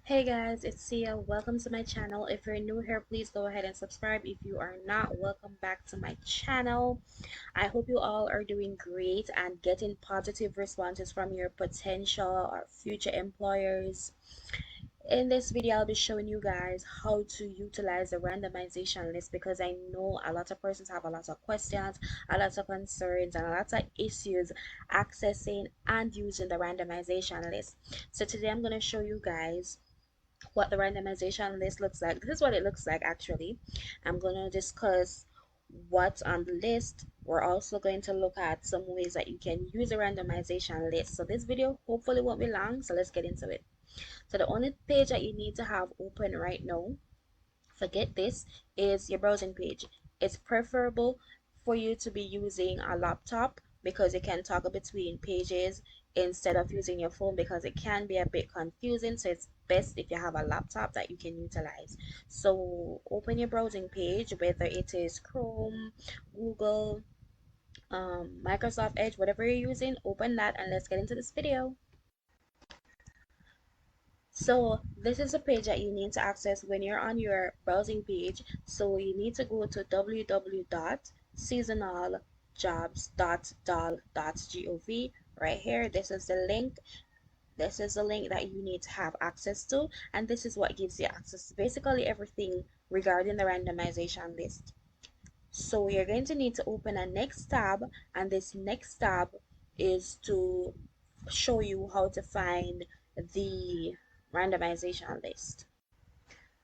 Hey guys, it's Sia. Welcome to my channel. If you're new here, please go ahead and subscribe. If you are not, welcome back to my channel. I hope you all are doing great and getting positive responses from your potential or future employers. In this video, I'll be showing you guys how to utilize the randomization list because I know a lot of persons have a lot of questions, a lot of concerns, and a lot of issues accessing and using the randomization list. So today I'm going to show you guys what the randomization list looks like. This is what it looks like actually. I'm going to discuss what's on the list. We're also going to look at some ways that you can use a randomization list. So this video hopefully won't be long, so let's get into it. So the only page that you need to have open right now, forget this, is your browsing page. It's preferable for you to be using a laptop because you can toggle between pages instead of using your phone because it can be a bit confusing. So it's best if you have a laptop that you can utilize. So open your browsing page, whether it is Chrome, Google, Microsoft Edge, whatever you're using, open that and let's get into this video. So this is a page that you need to access when you're on your browsing page. So you need to go to www.seasonaljobs.dal.gov right here. This is the link. This is the link that you need to have access to, and this is what gives you access to basically everything regarding the randomization list. So you're going to need to open a next tab, and this next tab is to show you how to find the randomization list.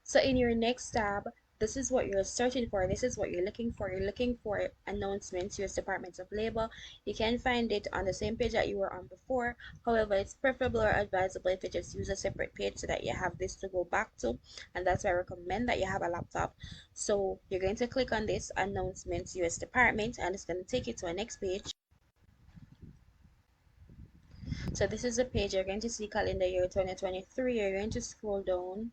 So in your next tab, this is what you're searching for. This is what you're looking for. You're looking for announcements, U.S. Department of Labor. You can find it on the same page that you were on before. However, it's preferable or advisable if you just use a separate page so that you have this to go back to. And that's why I recommend that you have a laptop. So you're going to click on this announcements, U.S. Department, and it's going to take you to a next page. So this is the page. You're going to see calendar year 2023. You're going to scroll down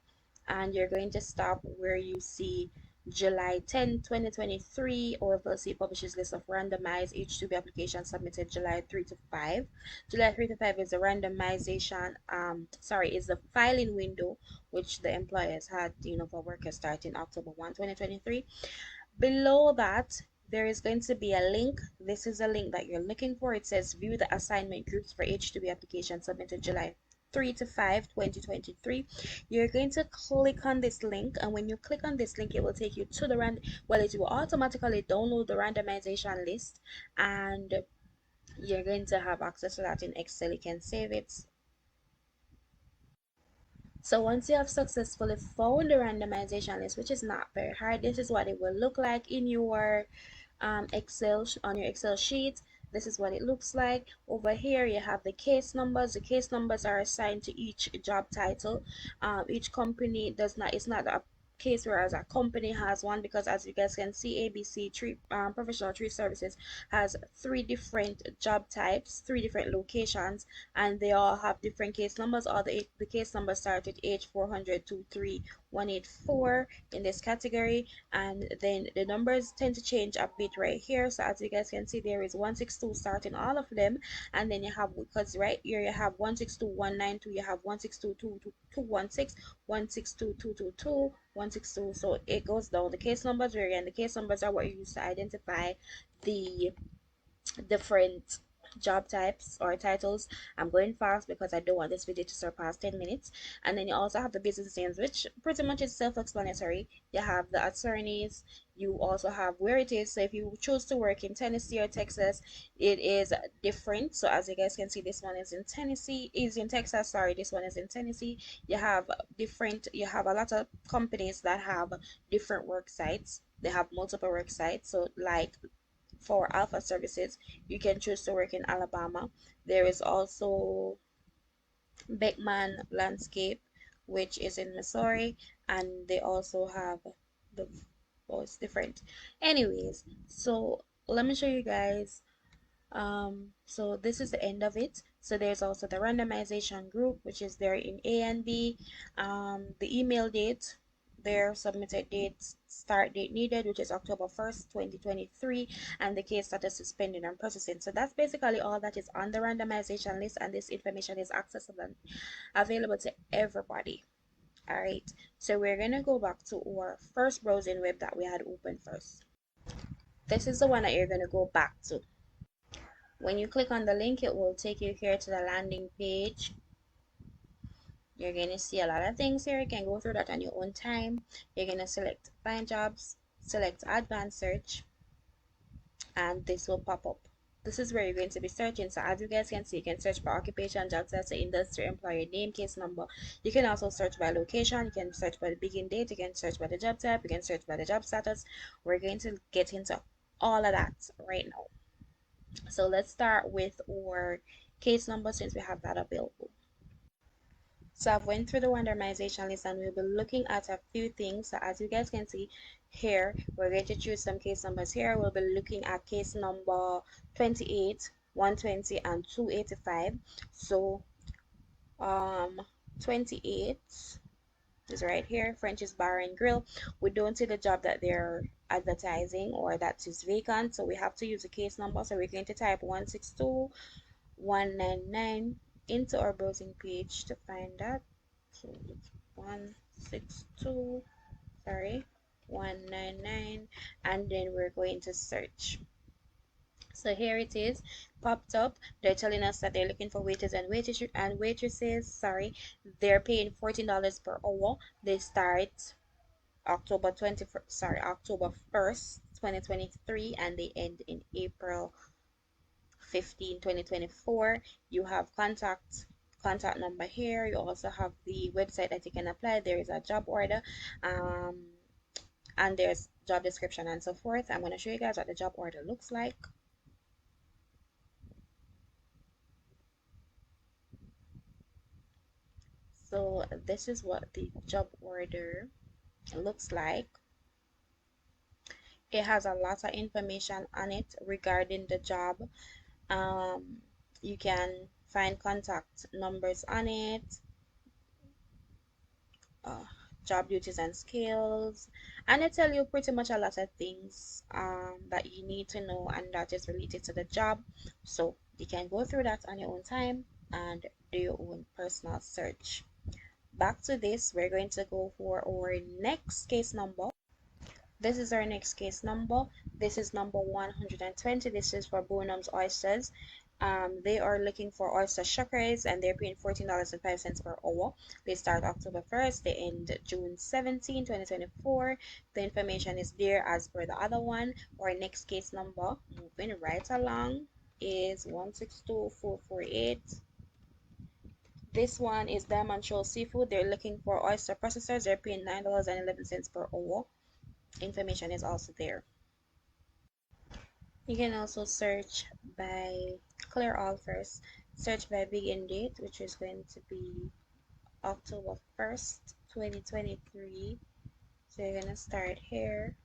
and you're going to stop where you see July 10, 2023. OFLC publishes list of randomized H2B applications submitted July 3 to 5. July 3 to 5 is the randomization, is the filing window which the employers had, for workers starting October 1, 2023. Below that, there is going to be a link. This is a link that you're looking for. It says view the assignment groups for H2B application submitted July 3 to 5, 2023. You're going to click on this link, and when you click on this link, it will take you to the it will automatically download the randomization list, and you're going to have access to that in Excel. You can save it. So once you have successfully found the randomization list, which is not very hard, this is what it will look like in your on your Excel sheet. This is what it looks like. Over here you have the case numbers. The case numbers are assigned to each job title. Each company does not, it's not a case whereas a company has one, because as you guys can see, ABC tree professional tree services has three different job types, three different locations, and they all have different case numbers. All the case numbers start with H400-23184 in this category, and then the numbers tend to change a bit right here. So as you guys can see, there is 162 starting all of them, and then you have, because right here you have 162-192, you have 162-216, 162-222, 162. So it goes down. The case numbers vary, and the case numbers are what you use to identify the different job types or titles. I'm going fast because I don't want this video to surpass 10 minutes. And then you also have the business names, which pretty much is self-explanatory. You have the attorneys. You also have where it is. So if you choose to work in Tennessee or Texas, it is different. So as you guys can see, this one is in Tennessee, is in Texas, sorry, this one is in Tennessee. You have a lot of companies that have different work sites. They have multiple work sites. So like for Alpha Services, you can choose to work in Alabama. There is also Beckman Landscape, which is in Missouri, and they also have the, oh, it's different. Anyways, so let me show you guys. So this is the end of it. So there's also the randomization group, which is there in A and B. The email date, their submitted date, start date needed, which is October 1st, 2023, and the case status is pending and processing. So that's basically all that is on the randomization list, and this information is accessible and available to everybody. All right, so we're gonna go back to our first browsing web that we had opened first. This is the one that you're gonna go back to. When you click on the link, it will take you here to the landing page. You're going to see a lot of things here. You can go through that on your own time. You're going to select find jobs, select advanced search, and this will pop up. This is where you're going to be searching. So as you guys can see, you can search by occupation, job title, industry, employer name, case number. You can also search by location. You can search by the begin date. You can search by the job type. You can search by the job status. We're going to get into all of that right now. So let's start with our case number since we have that available. So I've went through the randomization list and we'll be looking at a few things. So as you guys can see here, we're going to choose some case numbers here. We'll be looking at case number 28, 120, and 285. So 28 is right here, French's Bar and Grill. We don't see the job that they're advertising or that is vacant, so we have to use a case number. So we're going to type 162.199 into our browsing page to find that. So it's 162, sorry, 199, and then we're going to search. So here it is, popped up. They're telling us that they're looking for waiters and waitresses. Sorry, they're paying $14 per hour. They start October 1st, 2023, and they end in April 15, 2024. You have contact number here. You also have the website that you can apply. There is a job order, and there's job description and so forth. I'm going to show you guys what the job order looks like. So this is what the job order looks like. It has a lot of information on it regarding the job. You can find contact numbers on it, uh, job duties and skills, and they tell you pretty much a lot of things that you need to know and that is related to the job. So you can go through that on your own time and do your own personal search. Back to this, we're going to go for our next case number. This is our next case number. This is number 120. This is for Bonham's Oysters. They are looking for oyster shuckers and they're paying $14.05 per hour. They start October 1st, they end June 17, 2024. The information is there as per the other one. Our next case number, moving right along, is 162.448. This one is Diamond Shoal Seafood. They're looking for oyster processors. They're paying $9.11 per hour. Information is also there. You can also search by clear all first. Search by begin date, which is going to be October 1st, 2023. So you're going to start here.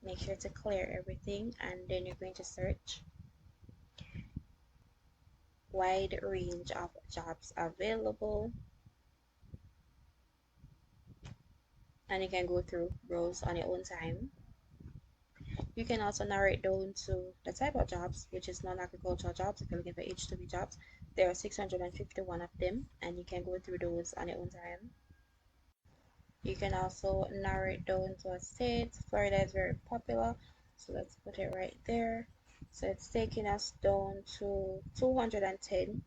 Make sure to clear everything and then you're going to search. Wide range of jobs available. And you can go through browse on your own time. You can also narrow it down to the type of jobs, which is non-agricultural jobs. If you're looking for H2B jobs, there are 651 of them, and you can go through those on your own time. You can also narrow it down to a state. Florida is very popular, so let's put it right there. So it's taking us down to 210.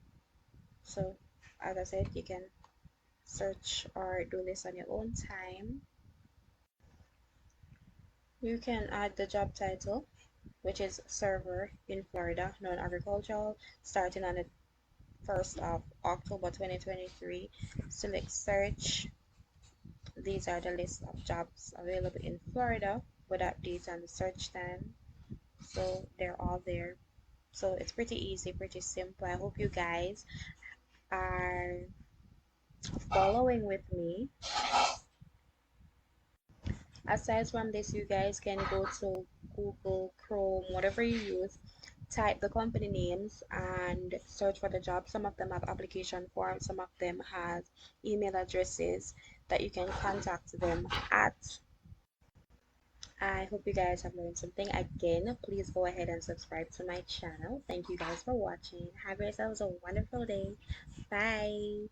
So as I said, you can search or do this on your own time. You can add the job title, which is server in Florida, non-agricultural, starting on the 1st of October 2023. Select search. These are the list of jobs available in Florida with updates and the search time. So they're all there. So it's pretty easy, pretty simple. I hope you guys are following with me. Aside from this, you guys can go to Google, Chrome, whatever you use, type the company names and search for the job. Some of them have application forms, some of them have email addresses that you can contact them at. I hope you guys have learned something. Again, please go ahead and subscribe to my channel. Thank you guys for watching. Have yourselves a wonderful day. Bye.